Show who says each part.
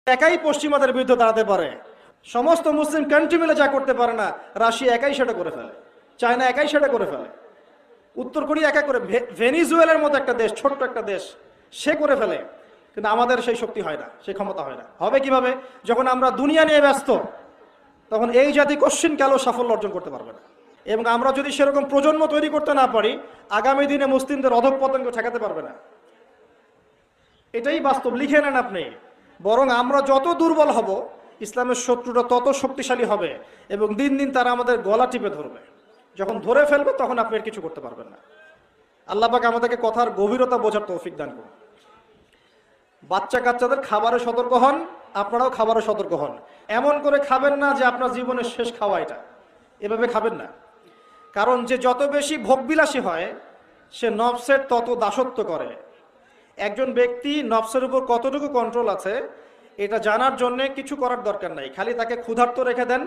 Speaker 1: একাই পশ্চিমাদের বিরুদ্ধে দাঁড়াতে পারে, সমস্ত মুসলিম কান্ট্রি মিলে যা করতে পারে না রাশিয়া একাই সেটা করে ফেলে, চায়না একাই সেটা করে ফেলে, উত্তর কোরিয়া একা করে, ভেনিজুয়েলার মতো একটা দেশ, ছোট্ট একটা দেশ, সে করে ফেলে। কিন্তু আমাদের সেই শক্তি হয় না, সেই ক্ষমতা হয় না। হবে কিভাবে? যখন আমরা দুনিয়া নিয়ে ব্যস্ত, তখন এই জাতি কোশ্চিন কালেও সাফল্য অর্জন করতে পারবে না। এবং আমরা যদি সেরকম প্রজন্ম তৈরি করতে না পারি, আগামী দিনে মুসলিমদের অধঃপতনকে ঠেকাতে পারবে না। এটাই বাস্তব, লিখে নেন আপনি। বরং আমরা যত দুর্বল হব, ইসলামের শত্রুরা তত শক্তিশালী হবে এবং দিন দিন তারা আমাদের গলা টিপে ধরবে। যখন ধরে ফেলবে তখন আপনি আর কিছু করতে পারবেন না। আল্লাহ পাক আমাদেরকে কথার গভীরতা বোঝার তৌফিক দান করুন। বাচ্চা কাচ্চাদের খাবারে সতর্ক হন, আপনারাও খাবারে সতর্ক হন। এমন করে খাবেন না যে আপনার জীবনের শেষ খাওয়া এটা, এভাবে খাবেন না। কারণ যে যত বেশি ভোগবিলাসী হয়, সে নফসের তত দাসত্ব করে। একজন ব্যক্তি নফসের উপর কতটুকু কন্ট্রোল আছে এটা জানার জন্য কিছু করার দরকার নাই, খালি তাকে ক্ষুধার্ত রেখে দেন,